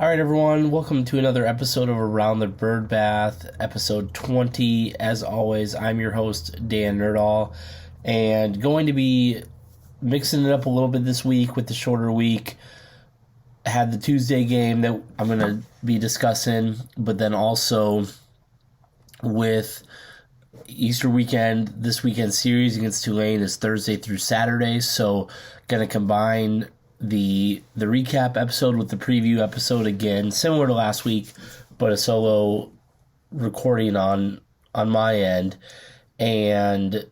All right, everyone, welcome to another episode of Around the Bird Bath, episode 20. As always, I'm your host, Dan Nerdall, and going to be mixing it up a little bit this week with the shorter week. I had the Tuesday game that I'm going to be discussing, but then also with Easter weekend, this weekend series against Tulane is Thursday through Saturday, so going to combine the recap episode with the preview episode again, similar to last week, but a solo recording on my end, and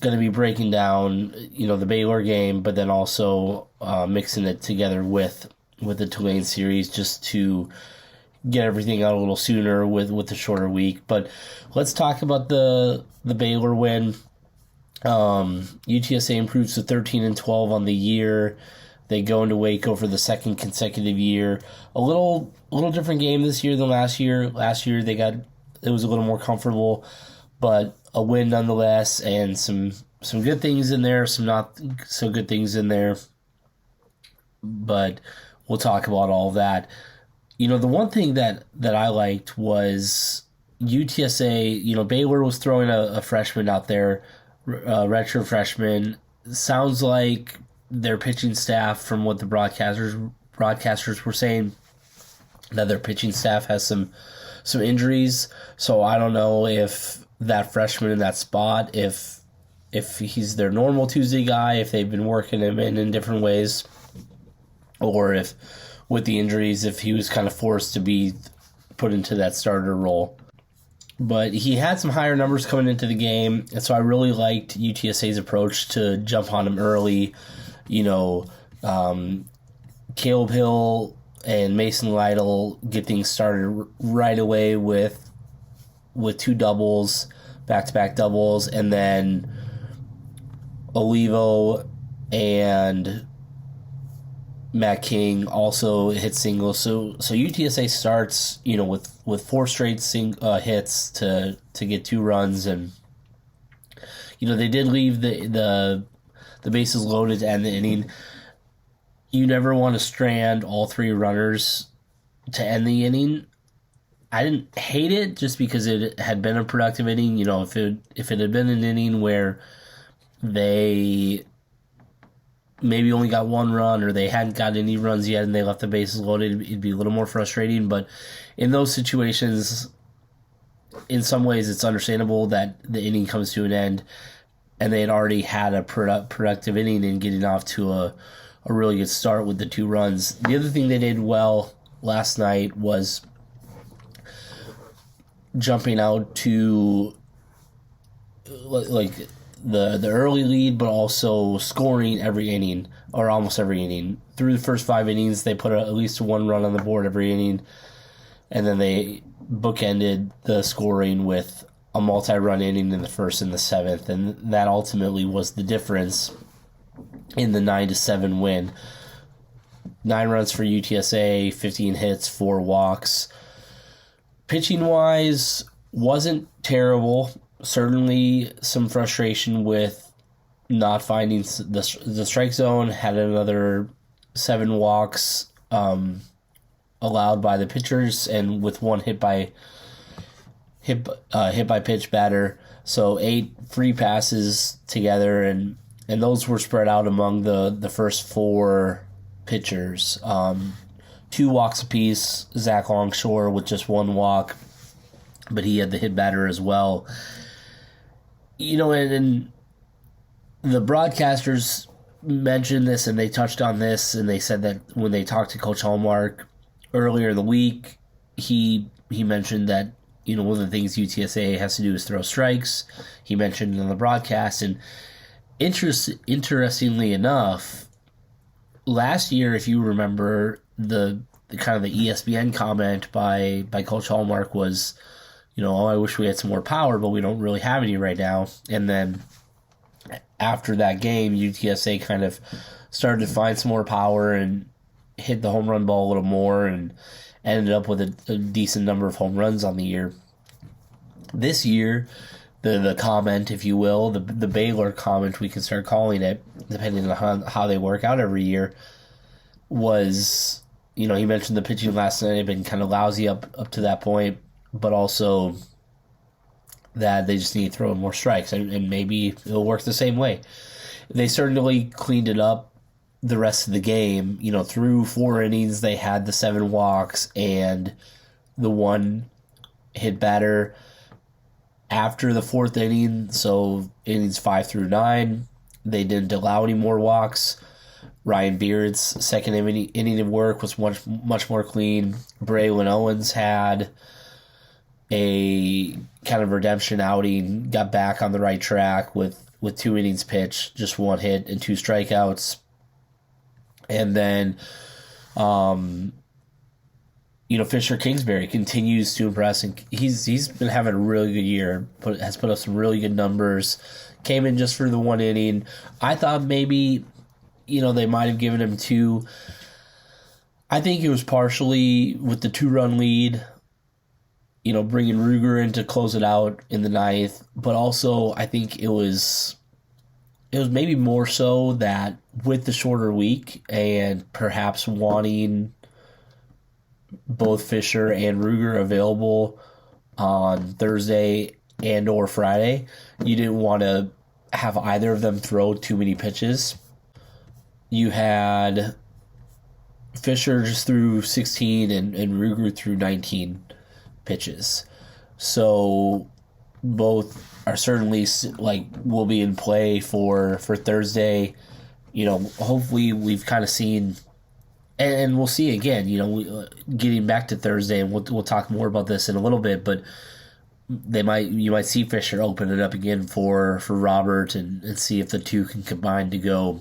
going to be breaking down the Baylor game, but then also mixing it together with the Tulane series just to get everything out a little sooner with the shorter week. But let's talk about the Baylor win. UTSA improves to 13-12 on the year. They go into Waco for the second consecutive year. A little different game this year than last year. Last year it was a little more comfortable, but a win nonetheless, and some good things in there, some not so good things in there. But we'll talk about all of that. The one thing that I liked was UTSA. Baylor was throwing a freshman out there. Redshirt freshman. Sounds like their pitching staff, from what the broadcasters were saying, that their pitching staff has some injuries. So I don't know if that freshman in that spot, if he's their normal Tuesday guy, if they've been working him in different ways, or if with the injuries, if he was kind of forced to be put into that starter role. But he had some higher numbers coming into the game, and so I really liked UTSA's approach to jump on him early. Caleb Hill and Mason Lytle get things started right away with two doubles, back-to-back doubles, and then Olivo and Matt King also hit singles. So UTSA starts, with four straight hits to get 2 runs, and they did leave the bases loaded to end the inning. You never want to strand all 3 runners to end the inning. I didn't hate it just because it had been a productive inning. If it had been an inning where they maybe only got 1 run, or they hadn't got any runs yet and they left the bases loaded, it'd be a little more frustrating. But in those situations, in some ways, it's understandable that the inning comes to an end and they had already had a productive inning and getting off to a really good start with the 2 runs. The other thing they did well last night was jumping out to the early lead, but also scoring every inning, or almost every inning. Through the first 5 innings, they put at least 1 run on the board every inning, and then they bookended the scoring with a multi-run inning in the first and the 7th, and that ultimately was the difference in the 9-7 win. 9 runs for UTSA, 15 hits, 4 walks. Pitching-wise, wasn't terrible. Certainly some frustration with not finding the strike zone. Had another 7 walks allowed by the pitchers, and with 1 hit by pitch batter. So 8 free passes together, and those were spread out among the first 4 pitchers. 2 walks apiece. Zach Longshore with just 1 walk, but he had the hit batter as well. And the broadcasters mentioned this, and they touched on this, and they said that when they talked to Coach Hallmark earlier in the week, he mentioned that, one of the things UTSA has to do is throw strikes. He mentioned it on the broadcast, and interestingly enough, last year, if you remember, the kind of the ESPN comment by Coach Hallmark was, I wish we had some more power, but we don't really have any right now. And then after that game, UTSA kind of started to find some more power and hit the home run ball a little more, and ended up with a decent number of home runs on the year. This year, the comment, if you will, the Baylor comment, we can start calling it, depending on how they work out every year, was, he mentioned the pitching last night had been kind of lousy up to that point, but also that they just need to throw in more strikes, and maybe it'll work the same way. They certainly cleaned it up the rest of the game. Through 4 innings, they had the 7 walks and the 1 hit batter after the 4th inning. So innings 5 through 9, they didn't allow any more walks. Ryan Beard's second inning of work was much more clean. Braylon Owens had a kind of redemption outing, got back on the right track with 2 innings pitched, just 1 hit and 2 strikeouts. And then, Fisher Kingsbury continues to impress, and he's been having a really good year, has put up some really good numbers, came in just for the 1 inning. I thought maybe, they might have given him 2. I think it was partially with the 2-run lead, bringing Ruger in to close it out in the 9th, but also I think it was maybe more so that with the shorter week and perhaps wanting both Fisher and Ruger available on Thursday and or Friday, you didn't want to have either of them throw too many pitches. You had Fisher just threw 16 and Ruger threw 19 pitches. So both are certainly will be in play for Thursday. Hopefully we've kind of seen, and we'll see again, getting back to Thursday, and we'll talk more about this in a little bit, but you might see Fisher open it up again for Robert and see if the 2 can combine to go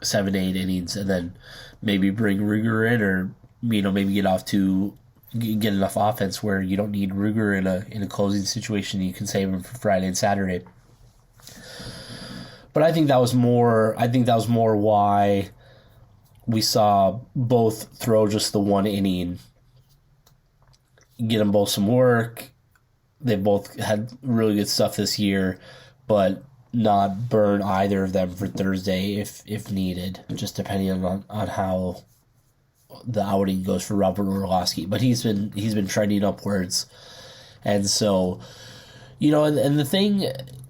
7 to 8 innings, and then maybe bring Ruger in, or maybe get enough offense where you don't need Ruger in a closing situation. You can save him for Friday and Saturday. But I think that was more why we saw both throw just the 1 inning, get them both some work. They both had really good stuff this year, but not burn either of them for Thursday if needed, just depending on how the outing goes for Robert Orlowski. But he's been trending upwards. And so, and the thing,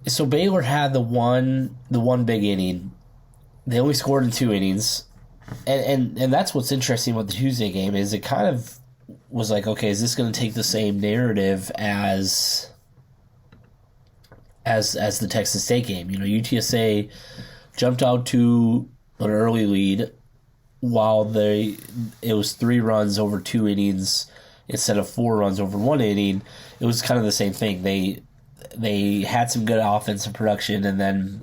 so Baylor had the one big inning. They only scored in 2 innings. And that's what's interesting about the Tuesday game, is it kind of was like, okay, is this going to take the same narrative as the Texas State game? UTSA jumped out to an early lead while it was 3 runs over 2 innings instead of 4 runs over 1 inning. It was kind of the same thing. They had some good offensive production, and then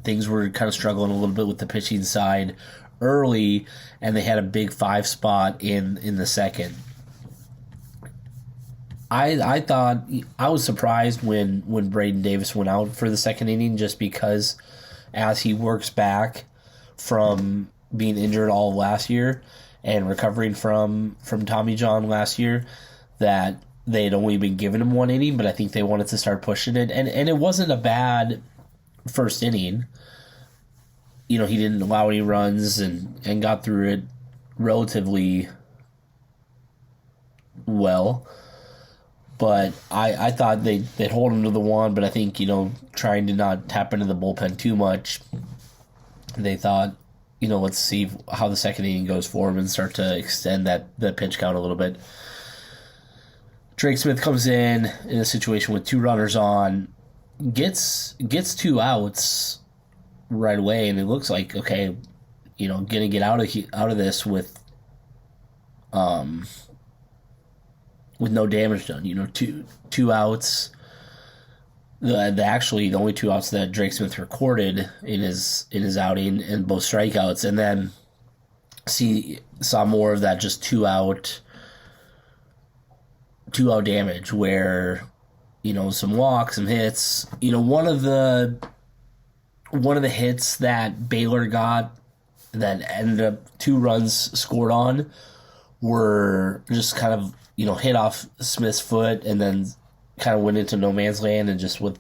things were kind of struggling a little bit with the pitching side early, and they had a big 5 spot in the second. I thought, I was surprised when Braden Davis went out for the second inning, just because as he works back from being injured all of last year and recovering from Tommy John last year, that they had only been giving him 1 inning, but I think they wanted to start pushing it. And it wasn't a bad first inning. He didn't allow any runs and got through it relatively well. But I thought they'd hold him to the 1, but I think, trying to not tap into the bullpen too much, they thought, let's see how the second inning goes for him and start to extend that pitch count a little bit. Drake Smith comes in a situation with 2 runners on, gets 2 outs right away, and it looks like, okay, gonna get out of this with no damage done. Two outs. The only 2 outs that Drake Smith recorded in his outing, and both strikeouts, and then saw more of that just 2 out damage where some walks, some hits. One of the hits that Baylor got that ended up 2 runs scored on were just kind of hit off Smith's foot and then kind of went into no man's land, and just with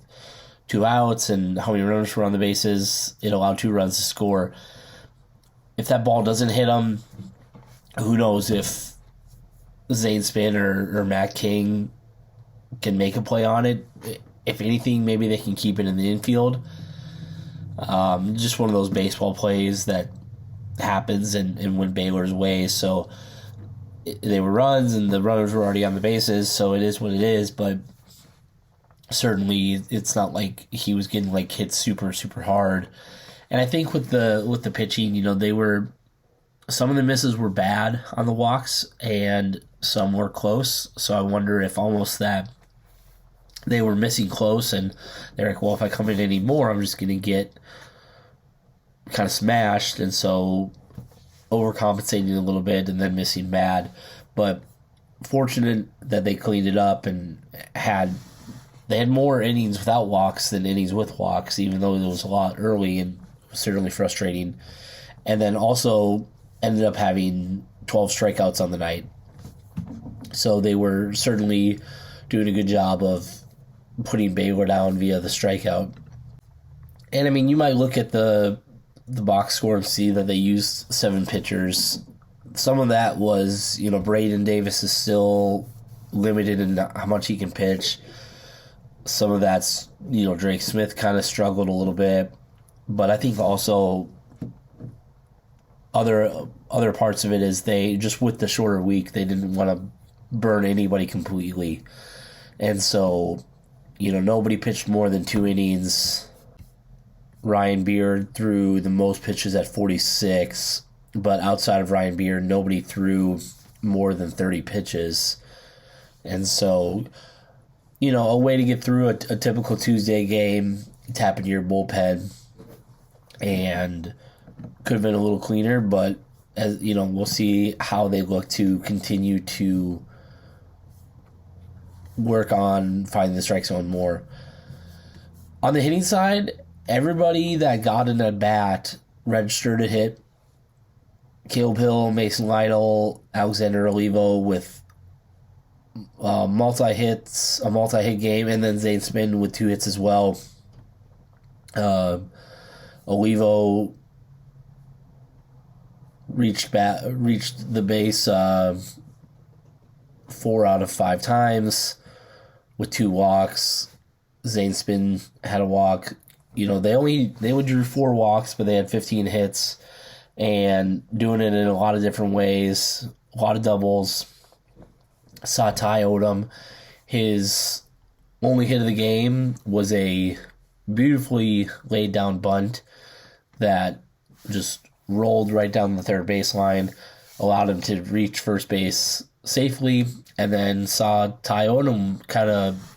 2 outs and how many runners were on the bases, it allowed 2 runs to score. If that ball doesn't hit him, who knows if Zane Spinn or Matt King can make a play on it. If anything, maybe they can keep it in the infield. Just one of those baseball plays that happens and went Baylor's way. So they were runs, and the runners were already on the bases, so it is what it is. But certainly, it's not like he was getting like hit super, super hard. And I think with the pitching, they were, some of the misses were bad on the walks, and some were close. So I wonder if almost that they were missing close, and they're like, well, if I come in any more, I'm just going to get kind of smashed, and so overcompensating a little bit and then missing bad. But fortunate that they cleaned it up and they had more innings without walks than innings with walks, even though it was a lot early and certainly frustrating. And then also ended up having 12 strikeouts on the night. So they were certainly doing a good job of putting Baylor down via the strikeout. And I mean, you might look at the box score and see that they used 7 pitchers. Some of that was, Braden Davis is still limited in how much he can pitch. Some of that's, Drake Smith kind of struggled a little bit. But I think also other parts of it is they, just with the shorter week, they didn't want to burn anybody completely. And so, nobody pitched more than 2 innings. Ryan Beard threw the most pitches at 46, but outside of Ryan Beard, nobody threw more than 30 pitches. And so, a way to get through a typical Tuesday game, tap into your bullpen, and could have been a little cleaner, but as we'll see how they look to continue to work on finding the strike zone more. On the hitting side, everybody that got in at bat registered a hit. Caleb Hill, Mason Lytle, Alexander Olivo with a multi-hit game, and then Zane Spinn with 2 hits as well. Olivo reached the base 4 out of 5 times with 2 walks. Zane Spinn had a walk. They only drew 4 walks, but they had 15 hits, and doing it in a lot of different ways, a lot of doubles. Saw Ty Odom. His only hit of the game was a beautifully laid down bunt that just rolled right down the third baseline, allowed him to reach first base safely, and then saw Ty Odom kind of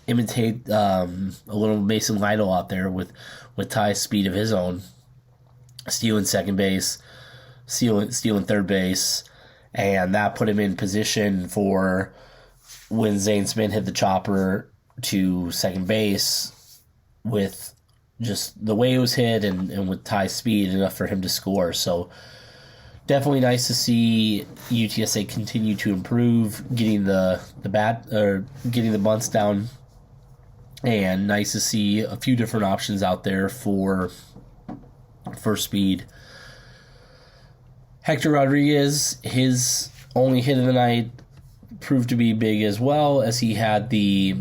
imitate a little Mason Lytle out there with Ty's speed of his own, stealing second base, stealing third base, and that put him in position for when Zane Spinn hit the chopper to second base with just the way it was hit and with Ty's speed enough for him to score. So definitely nice to see UTSA continue to improve, getting the bunts down, and nice to see a few different options out there for speed. Hector Rodriguez, his only hit of the night proved to be big as well, as he had the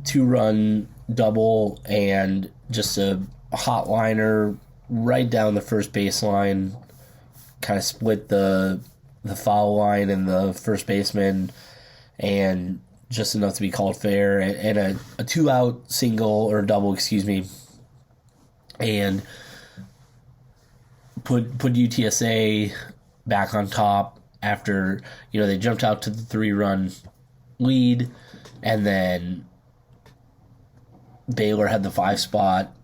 2-run double and just a hot liner right down the first baseline, kind of split the foul line and the first baseman, and just enough to be called fair, and a 2-out single or double, and put UTSA back on top after they jumped out to the 3-run lead, and then Baylor had the 5 spot.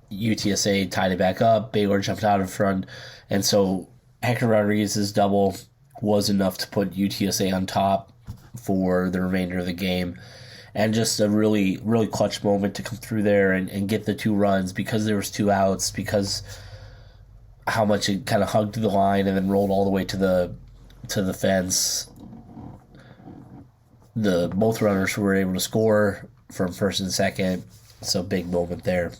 UTSA tied it back up. Baylor jumped out in front, and so Hector Rodriguez's double was enough to put UTSA on top for the remainder of the game. And just a really, really clutch moment to come through there and get the 2 runs, because there was 2 outs, because how much it kind of hugged the line and then rolled all the way to the fence. Both runners were able to score from first and second, so big moment there.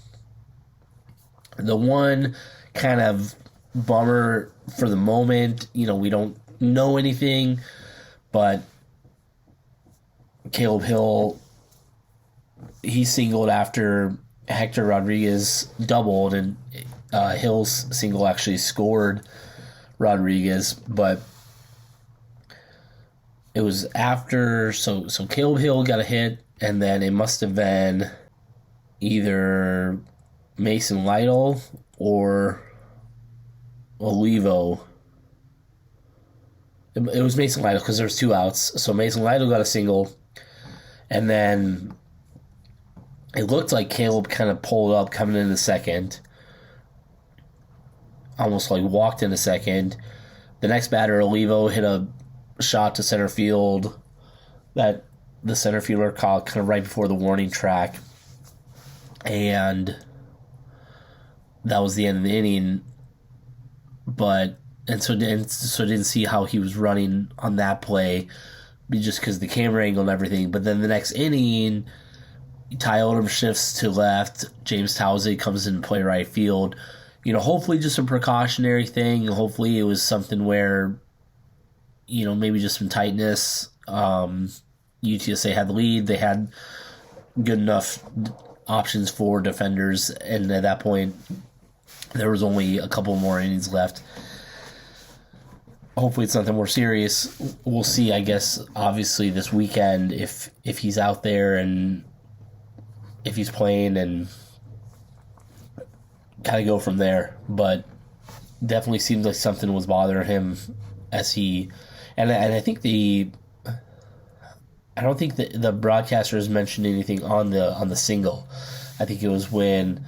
The one kind of bummer for the moment. We don't know anything, but Caleb Hill, he singled after Hector Rodriguez doubled, and Hill's single actually scored Rodriguez, but it was after, so Caleb Hill got a hit, and then it must have been either Mason Lytle or Olivo. It was Mason Lytle because there was 2 outs. So Mason Lytle got a single, and then it looked like Caleb kind of pulled up coming into second, almost like walked into second. The next batter, Olivo, hit a shot to center field that the center fielder caught kind of right before the warning track, and that was the end of the inning. So didn't see how he was running on that play, just because the camera angle and everything. But then the next inning, Ty Odom shifts to left. James Towsey comes in to play right field. Hopefully just a precautionary thing. Hopefully it was something where, maybe just some tightness. UTSA had the lead. They had good enough options for defenders, and at that point, there was only a couple more innings left. Hopefully it's something more serious. We'll see, I guess, obviously this weekend if he's out there and if he's playing, and kind of go from there. But definitely seems like something was bothering him as he, and I think I don't think the broadcasters mentioned anything on the single. I think it was when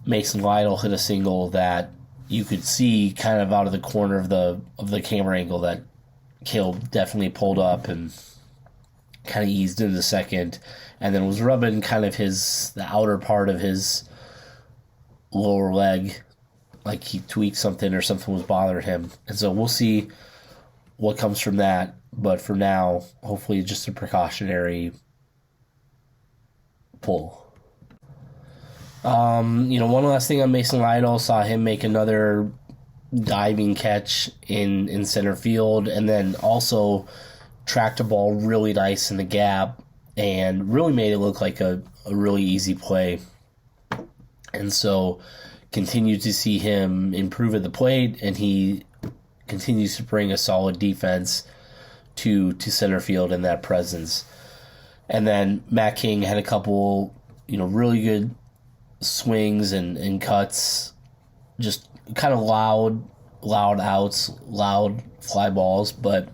Mason Lytle hit a single that you could see kind of out of the corner of the camera angle that Caleb definitely pulled up and kind of eased into second, and then was rubbing kind of the outer part of his lower leg, like he tweaked something or something was bothering him. And so we'll see what comes from that. But for now, hopefully just a precautionary pull. One last thing on Mason Lytle, saw him make another diving catch in center field, and then also tracked a ball really nice in the gap and really made it look like a really easy play. And so continue to see him improve at the plate, and he continues to bring a solid defense to center field in that presence. And then Matt King had a couple, really good swings and cuts, just kind of loud outs, loud fly balls, but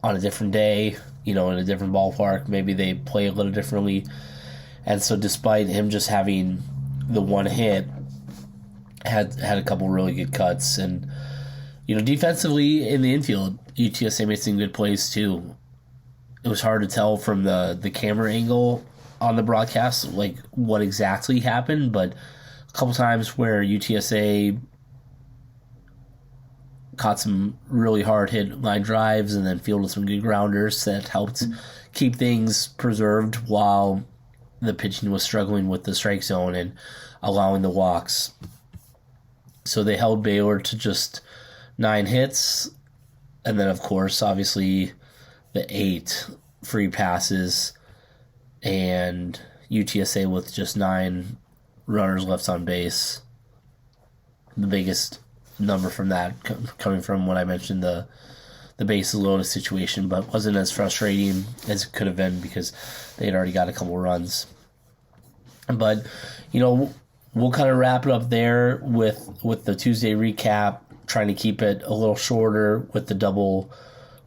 on a different day, in a different ballpark, maybe they play a little differently. And so despite him just having the one hit, had a couple really good cuts. And defensively in the infield, UTSA made some good plays too. It was hard to tell from the camera angle on the broadcast like what exactly happened, but a couple times where UTSA caught some really hard hit line drives and then fielded some good grounders that helped keep things preserved while the pitching was struggling with the strike zone and allowing the walks. So they held Baylor to just 9 hits, and then of course obviously the 8 free passes, and UTSA with just 9 runners left on base. The biggest number from that coming from when I mentioned the bases loaded situation, but wasn't as frustrating as it could have been because they had already got a couple runs. But we'll kind of wrap it up there with the Tuesday recap, trying to keep it a little shorter with the double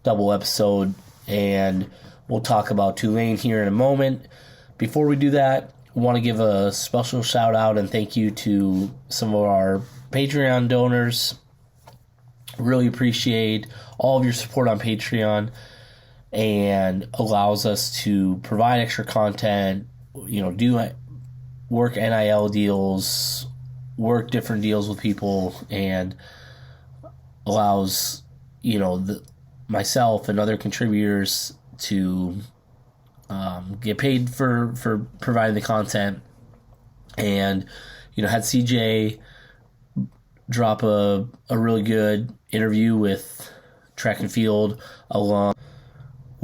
episode, and we'll talk about Tulane here in a moment. Before we do that, I want to give a special shout out and thank you to some of our Patreon donors. Really appreciate all of your support on Patreon, and allows us to provide extra content, do work NIL deals, work different deals with people, and allows myself and other contributors to get paid for providing the content. And had CJ drop a really good interview with track and field alum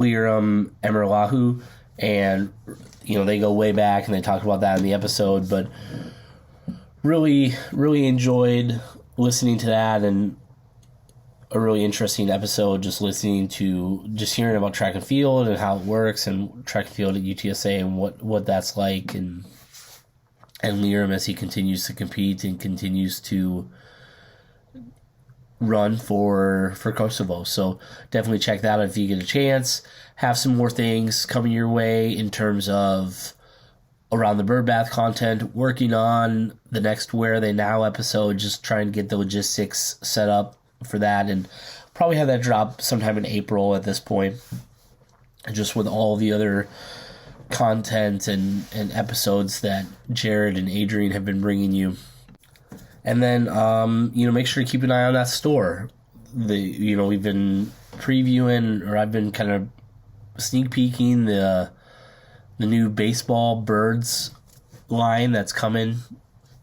Liram Emerlahu, and they go way back and they talk about that in the episode, but really enjoyed listening to that, and a really interesting episode just hearing about track and field and how it works, and track and field at UTSA and what that's like, and Liram as he continues to compete and continues to run for Kosovo. So definitely check that out if you get a chance. Have some more things coming your way in terms of around the birdbath content, working on the next Where Are They Now episode, just trying to get the logistics set up for that, and probably have that drop sometime in April at this point, just with all the other content and episodes that Jared and Adrian have been bringing you. And then make sure to keep an eye on that store. We've been previewing, or I've been kind of sneak peeking the new baseball birds line that's coming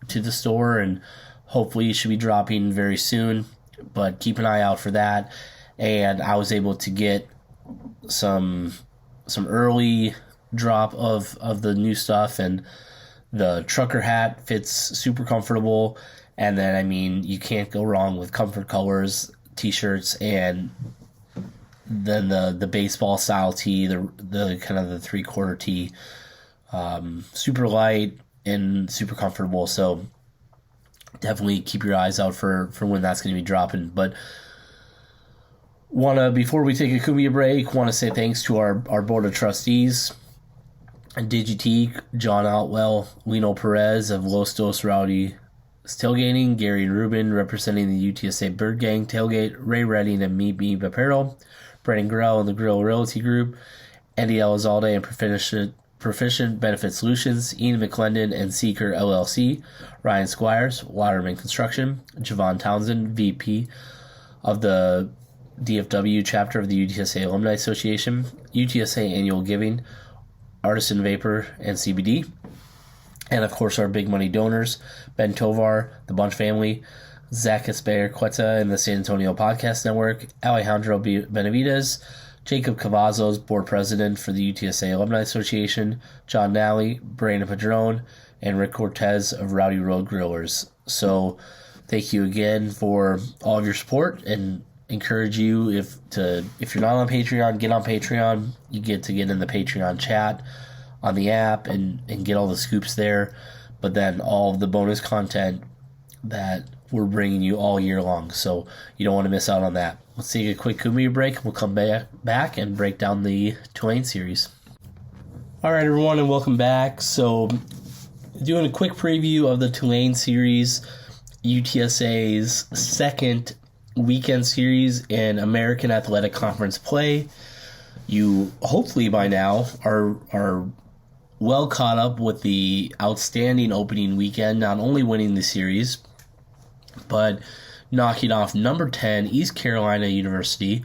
to the store, and hopefully it should be dropping very soon, but keep an eye out for that. And I was able to get some early drop of the new stuff, and the trucker hat fits super comfortable, and then you can't go wrong with comfort colors t-shirts, and then the baseball style tee, the kind of the 3/4 tee, super light and super comfortable. So definitely keep your eyes out for when that's going to be dropping. But before we take a Kumia break, want to say thanks to our board of trustees: Digiteek, John Outwell, Lino Perez of Los Dos Rowdy Tailgating, Gary and Rubin representing the UTSA Bird Gang Tailgate, Ray Redding and Me Apparel, Brandon Grell and the Grill Realty Group, Andy Elizalde and Proficient Benefit Solutions, Ian McClendon and Seeker LLC, Ryan Squires, Waterman Construction, Javon Townsend, VP of the DFW chapter of the UTSA Alumni Association, UTSA Annual Giving, Artisan Vapor and CBD, and of course our big money donors: Ben Tovar, the Bunch family, Zach Esper-Quetta and the San Antonio Podcast Network, Alejandro Benavides, Jacob Cavazos, board president for the UTSA Alumni Association, John Nally, Brandon Padron, and Rick Cortez of Rowdy Road Grillers. So thank you again for all of your support, and encourage you, if you're not on Patreon, get on Patreon. You get to get in the Patreon chat on the app and get all the scoops there, but then all of the bonus content that we're bringing you all year long, so you don't want to miss out on that. Let's take a quick Kumia break. We'll come back and break down the Tulane series. All right, everyone, and welcome back. So doing a quick preview of the Tulane series, UTSA's second weekend series in American Athletic Conference play. You hopefully by now are well caught up with the outstanding opening weekend, not only winning the series, but knocking off number 10 East Carolina University,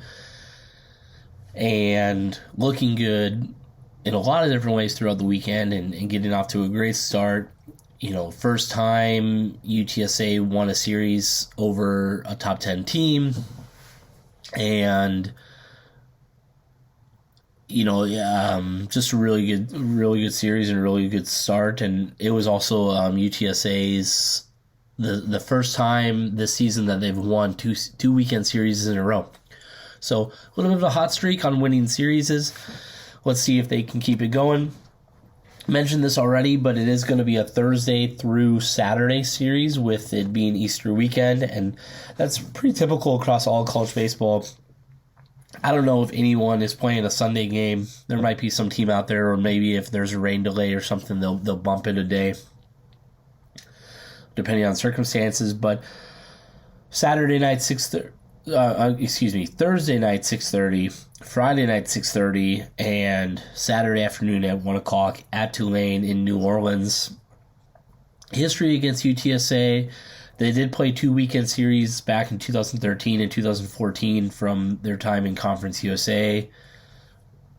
and looking good in a lot of different ways throughout the weekend, and getting off to a great start. First time UTSA won a series over a top 10 team, and just a really good series and a really good start. And it was also UTSA's the first time this season that they've won two weekend series in a row. So a little bit of a hot streak on winning series. Let's see if they can keep it going. Mentioned this already, but it is going to be a Thursday through Saturday series, with it being Easter weekend, and that's pretty typical across all college baseball. I don't know if anyone is playing a Sunday game. There might be some team out there, or maybe if there's a rain delay or something, they'll bump it a day, depending on circumstances. But Thursday night 6:30, Friday night 6:30, and Saturday afternoon at 1 o'clock at Tulane in New Orleans. History against UTSA: they did play two weekend series back in 2013 and 2014 from their time in Conference USA.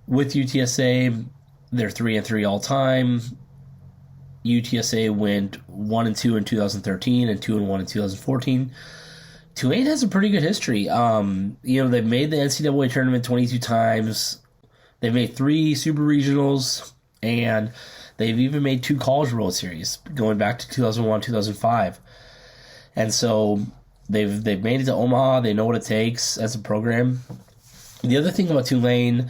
With UTSA, they're 3-3 all time. UTSA went 1-2 in 2013 and 2-1 in 2014. Tulane has a pretty good history. They've made the NCAA tournament 22 times. They've made 3 super regionals, and they've even made 2 College World Series going back to 2001, 2005. And so they've made it to Omaha. They know what it takes as a program. The other thing about Tulane,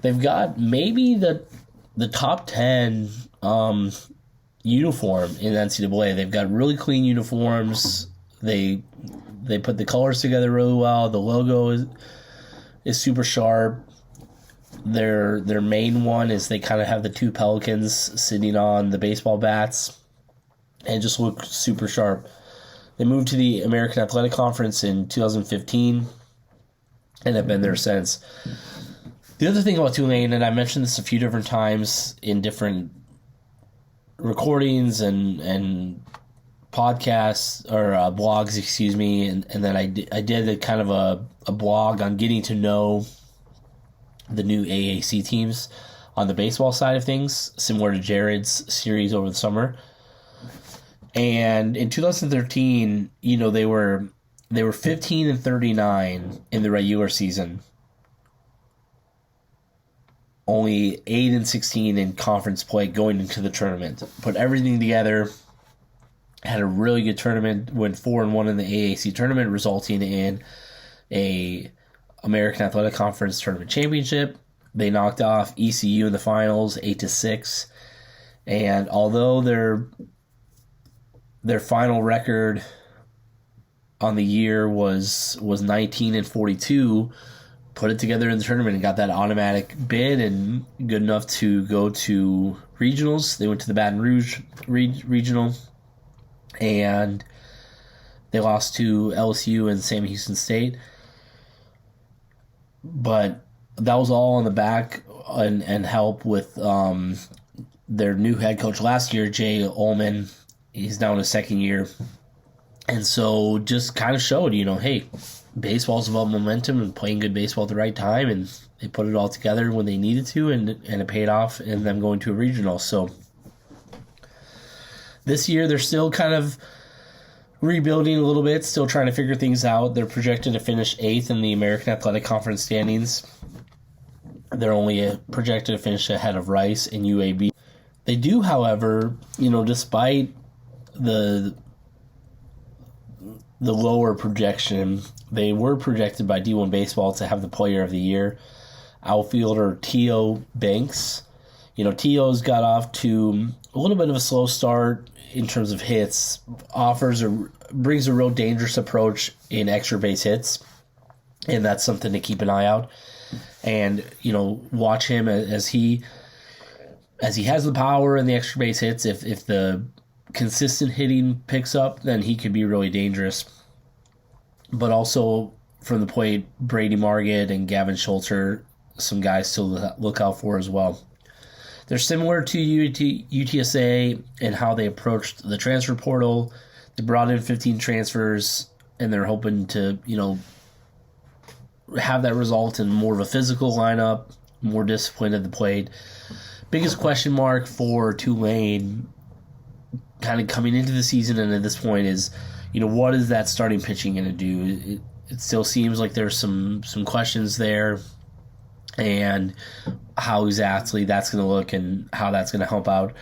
they've got maybe the top 10 uniform in NCAA. They've got really clean uniforms. They put the colors together really well. The logo is super sharp. Their main one is they kind of have the 2 pelicans sitting on the baseball bats and just look super sharp. They moved to the American Athletic Conference in 2015 and have been there since. The other thing about Tulane, and I mentioned this a few different times in different recordings and podcasts or blogs, and then I did a kind of a blog on getting to know the new AAC teams on the baseball side of things, similar to Jared's series over the summer. And in 2013, they were 15-39 in the regular season. Only 8-16 in conference play going into the tournament. Put everything together, had a really good tournament, went 4-1 in the AAC tournament, resulting in a American Athletic Conference tournament championship. They knocked off ECU in the finals 8-6. And although their final record on the year was 19-42, put it together in the tournament and got that automatic bid and good enough to go to regionals. They went to the Baton Rouge regional, and they lost to LSU and Sam Houston State. But that was all on the back and help with their new head coach last year, Jay Ullman. He's now in his second year. And so just kind of showed, hey, baseball's about momentum and playing good baseball at the right time, and they put it all together when they needed to, and it paid off in them going to a regional. So this year they're still kind of rebuilding a little bit, still trying to figure things out. They're projected to finish 8th in the American Athletic Conference standings. They're only projected to finish ahead of Rice and UAB. They do, however, despite the lower projection, they were projected by D1 Baseball to have the Player of the Year, outfielder T.O. Banks. T.O.'s got off to a little bit of a slow start in terms of hits, brings a real dangerous approach in extra base hits, and that's something to keep an eye out. And, watch him as he has the power and the extra base hits. If the consistent hitting picks up, then he could be really dangerous. But also from the plate, Brady Margit and Gavin Schulter, some guys to look out for as well. They're similar to UTSA in how they approached the transfer portal. They brought in 15 transfers, and they're hoping to, have that result in more of a physical lineup, more discipline at the plate. Biggest question mark for Tulane kind of coming into the season and at this point is, what is that starting pitching going to do? It still seems like there's some questions there, and how exactly that's going to look and how that's going to help out.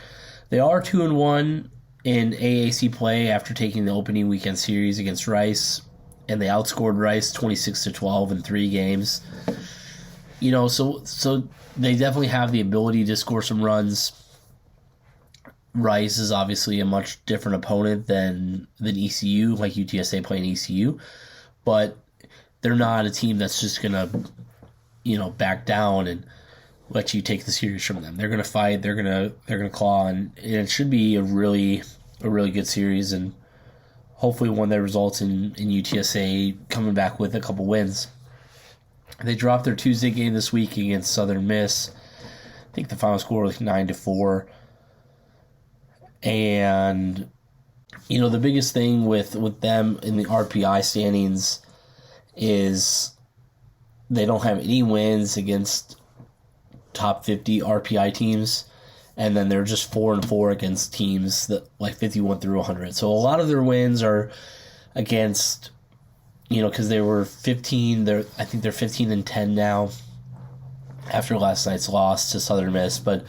They are 2-1 in AAC play after taking the opening weekend series against Rice, and they outscored Rice 26-12 in 3 games. So they definitely have the ability to score some runs. Rice is obviously a much different opponent than ECU, like UTSA playing ECU, but they're not a team that's just going to, back down and let you take the series from them. They're going to fight. They're going to claw, and it should be a really good series, and hopefully one that results in UTSA coming back with a couple wins. They dropped their Tuesday game this week against Southern Miss. I think the final score was 9-4. And, the biggest thing with them in the RPI standings is they don't have any wins against top 50 RPI teams. and then they're just 4-4 against teams that like 51 through 100. So a lot of their wins are against, because they were 15. I think they're 15-10 now after last night's loss to Southern Miss, but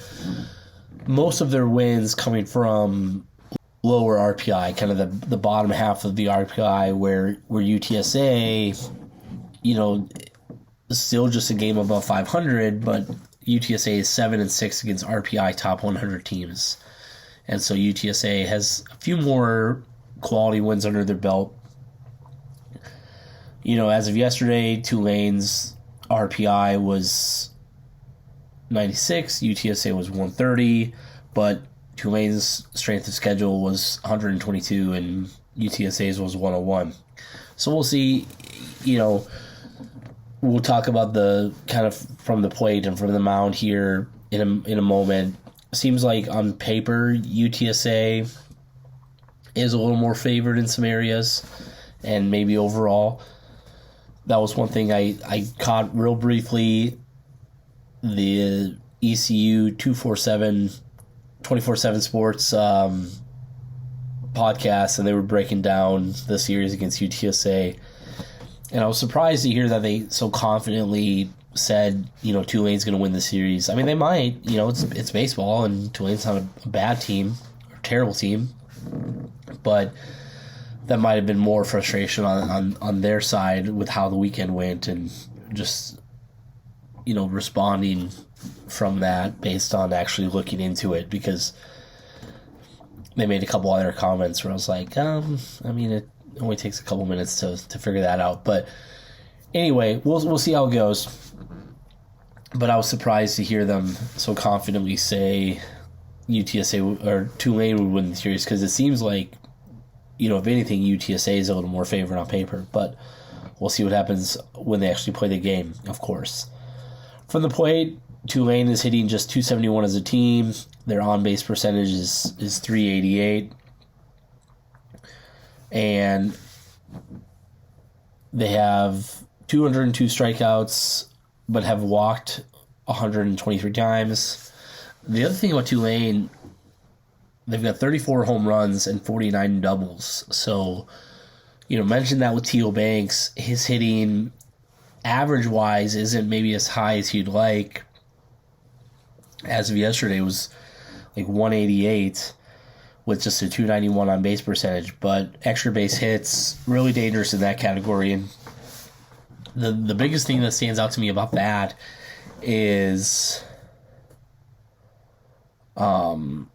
most of their wins coming from lower RPI, kind of the bottom half of the RPI, where UTSA, is still just a game above 500, but UTSA is 7-6 against RPI top 100 teams, and so UTSA has a few more quality wins under their belt. As of yesterday, Tulane's RPI was 96, UTSA was 130, but Tulane's strength of schedule was 122 and UTSA's was 101. So we'll see, we'll talk about the kind of from the plate and from the mound here in a moment. Seems like on paper UTSA is a little more favored in some areas, and maybe overall. That was one thing I caught real briefly. The ECU 24/7 Sports podcast, and they were breaking down the series against UTSA. And I was surprised to hear that they so confidently said, Tulane's going to win the series. I mean, they might. It's baseball, and Tulane's not a bad team or terrible team. But that might have been more frustration on their side with how the weekend went, and just, responding from that based on actually looking into it, because they made a couple other comments where I was like, it only takes a couple minutes to figure that out. But anyway, we'll see how it goes. But I was surprised to hear them so confidently say UTSA or Tulane would win the series, because it seems like, if anything, UTSA is a little more favored on paper. But we'll see what happens when they actually play the game, of course. From the plate, Tulane is hitting just .271 as a team. Their on-base percentage is .388. And they have 202 strikeouts, but have walked 123 times. The other thing about Tulane, they've got 34 home runs and 49 doubles. So, mention that with Teal Banks, his hitting average-wise isn't maybe as high as he'd like. As of yesterday, it was like 188 with just a 291 on base percentage. But extra base hits, really dangerous in that category. And the biggest thing that stands out to me about that is, with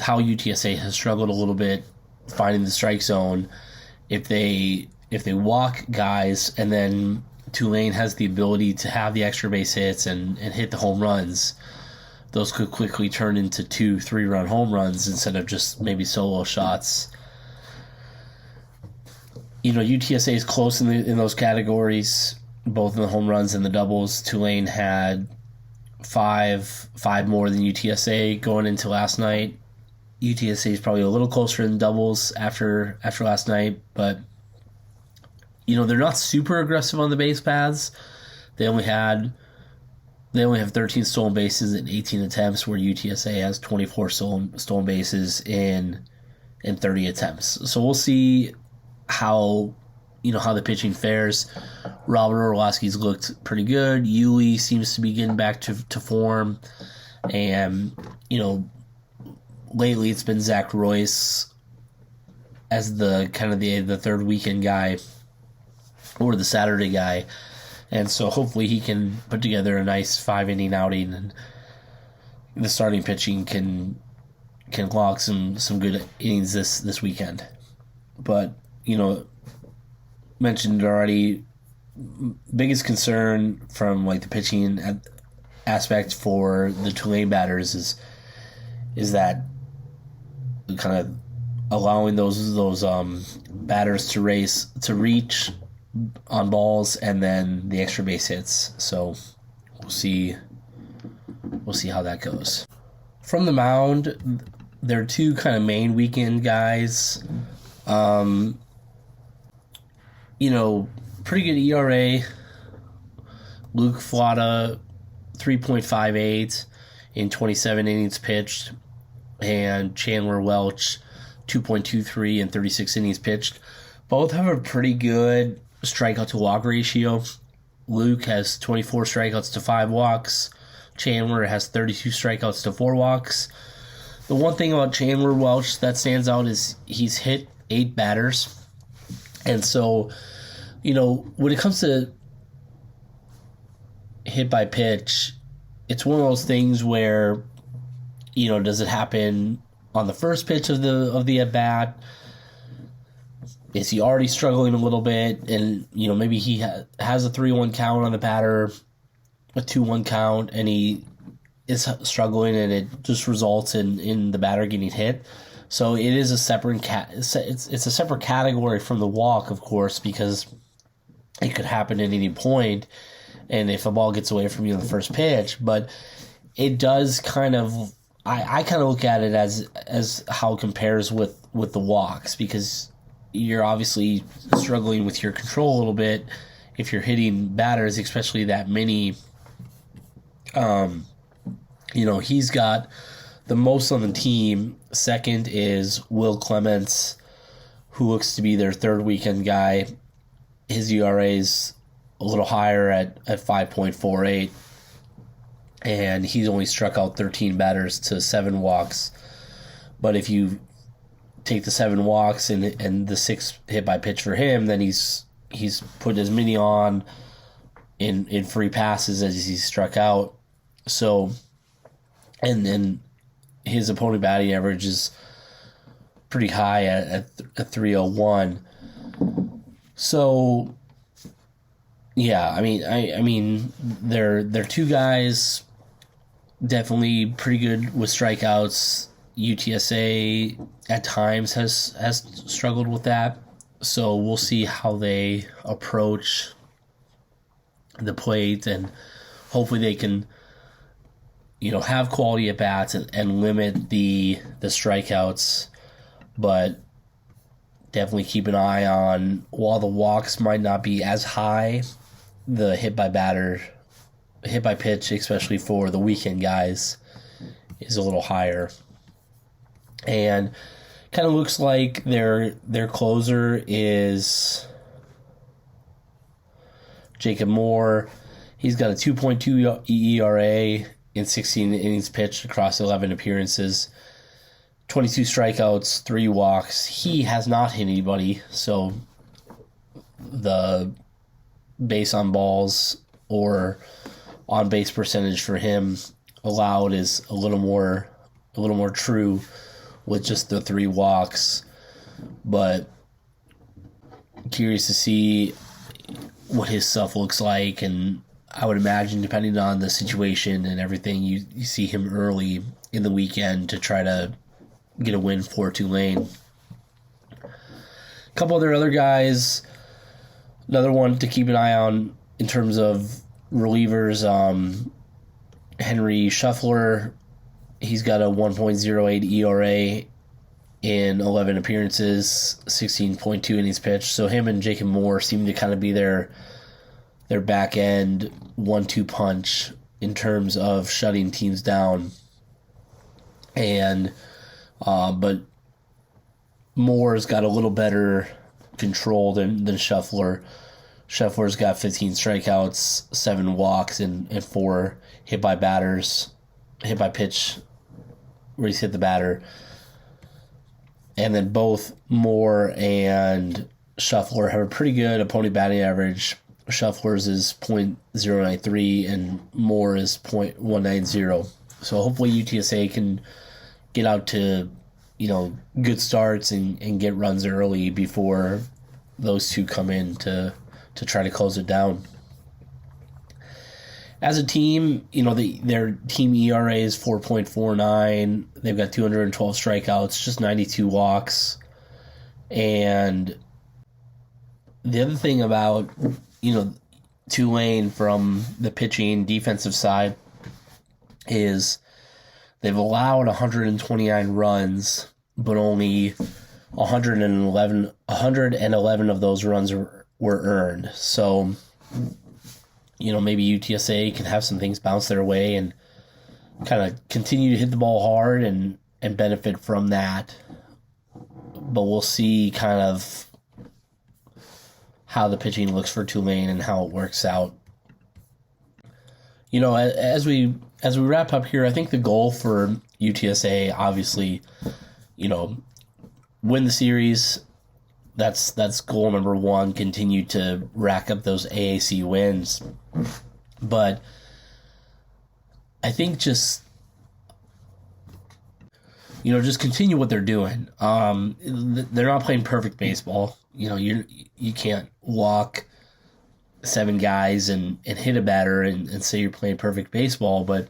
how UTSA has struggled a little bit finding the strike zone, if they walk guys and then Tulane has the ability to have the extra base hits and hit the home runs, those could quickly turn into 2-3 run home runs instead of just maybe solo shots. UTSA is close in those categories, both in the home runs and the doubles. Tulane had five more than UTSA going into last night. UTSA is probably a little closer in doubles after last night, but they're not super aggressive on the base paths. They only have 13 stolen bases in 18 attempts, where UTSA has 24 stolen bases in 30 attempts. So we'll see how the pitching fares. Robert Orlowski's looked pretty good. Yuli seems to be getting back to form, and lately it's been Zach Royce as the kind of the third weekend guy, or the Saturday guy. And so hopefully he can put together a nice 5-inning outing, and the starting pitching can log some good innings this weekend. But, mentioned already, biggest concern from like the pitching aspect for the Tulane batters is that kind of allowing those batters to reach on balls, and then the extra base hits. So we'll see how that goes. From the mound, there are two kind of main weekend guys. Pretty good ERA. Luke Flata, 3.58 in 27 innings pitched, and Chandler Welch 2.23 in 36 innings pitched. Both have a pretty good strikeout to walk ratio. Luke has 24 strikeouts to 5 walks. Chandler has 32 strikeouts to 4 walks. The one thing about Chandler Welch that stands out is he's hit 8 batters. And so, when it comes to hit by pitch, it's one of those things where, does it happen on the first pitch of the at bat? Is he already struggling a little bit? And, maybe he has a 3-1 count on the batter, a 2-1 count, and he is struggling, and it just results in the batter getting hit. So it is a separate it's a separate category from the walk, of course, because it could happen at any point, and if a ball gets away from you in the first pitch. But it does kind of, I kind of look at it as how it compares with the walks, because you're obviously struggling with your control a little bit if you're hitting batters, especially that many. He's got the most on the team. Second is Will Clements, who looks to be their third weekend guy. His ERA is a little higher at 5.48, and he's only struck out 13 batters to 7 walks. But if you take the 7 walks and the 6 hit by pitch for him, then he's put as many on in free passes as he's struck out. So, and then his opponent batting average is pretty high at 301. So, yeah, I mean, they're two guys definitely pretty good with strikeouts. UTSA at times has struggled with that, so we'll see how they approach the plate, and hopefully they can have quality at bats and limit the strikeouts. But definitely keep an eye on, while the walks might not be as high, the hit by pitch, especially for the weekend guys, is a little higher. And kind of looks like their closer is Jacob Moore. He's got a 2.2 ERA in 16 innings pitched across 11 appearances, 22 strikeouts, 3 walks. He has not hit anybody, so the base on balls or on base percentage for him allowed is a little more true with just the 3 walks. But curious to see what his stuff looks like, and I would imagine, depending on the situation and everything, you see him early in the weekend to try to get a win for Tulane. A couple of their other guys, another one to keep an eye on in terms of relievers, Henry Shuffler. He's got a 1.08 ERA in 11 appearances, 16.2 innings pitched. So him and Jacob Moore seem to kind of be their back end 1-2 punch in terms of shutting teams down. And but Moore's got a little better control than Shuffler. Shuffler's got 15 strikeouts, 7 walks, and 4 hit by pitch where he's hit the batter. And then both Moore and Shuffler have a pretty good opponent batting average. Shuffler's is .093 and Moore is .190. So hopefully UTSA can get out to, good starts and get runs early before those two come in to try to close it down. As a team, their team ERA is 4.49. They've got 212 strikeouts, just 92 walks. And the other thing about, Tulane from the pitching defensive side is they've allowed 129 runs, but only 111 of those runs were earned. So, maybe UTSA can have some things bounce their way and kind of continue to hit the ball hard and benefit from that. But we'll see kind of how the pitching looks for Tulane and how it works out. You know, as we wrap up here, I think the goal for UTSA, obviously, you know, win the series. That's goal number one. Continue to rack up those AAC wins. But I think just continue what they're doing. They're not playing perfect baseball. You know, you can't walk 7 guys and hit a batter and say you're playing perfect baseball. But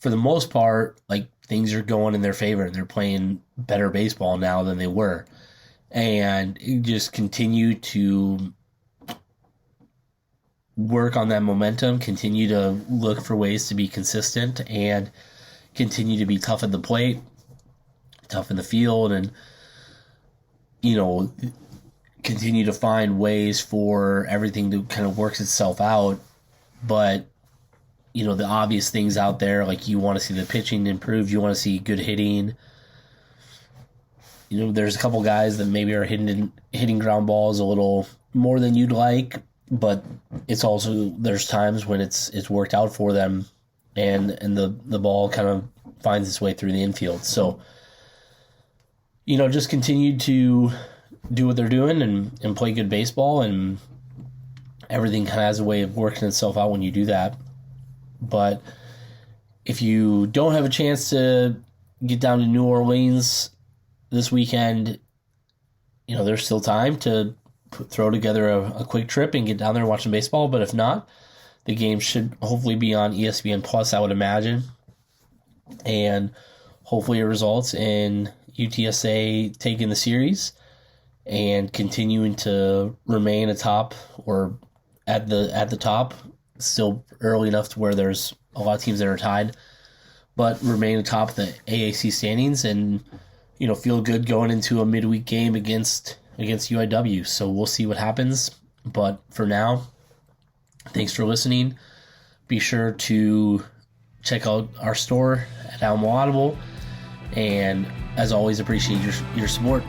for the most part, like, things are going in their favor. They're playing better baseball now than they were. And just continue to work on that momentum, continue to look for ways to be consistent, and continue to be tough at the plate, tough in the field, and, you know, continue to find ways for everything to kind of work itself out. But, you know, the obvious things out there, like, you want to see the pitching improve, you want to see good hitting. You know, there's a couple guys that maybe are hitting ground balls a little more than you'd like, but it's also, there's times when it's worked out for them, and the ball kind of finds its way through the infield. So, you know, just continue to do what they're doing and play good baseball, and everything kind of has a way of working itself out when you do that. But if you don't have a chance to get down to New Orleans this weekend, you know, there's still time to throw together a quick trip and get down there and watch some baseball. But if not, the game should hopefully be on ESPN Plus, I would imagine. And hopefully it results in UTSA taking the series and continuing to remain atop, or at the top. Still early enough to where there's a lot of teams that are tied, but remain atop the AAC standings and, you know, feel good going into a midweek game against UIW. So we'll see what happens. But for now, thanks for listening. Be sure to check out our store at Alamo Audible. And as always, appreciate your support.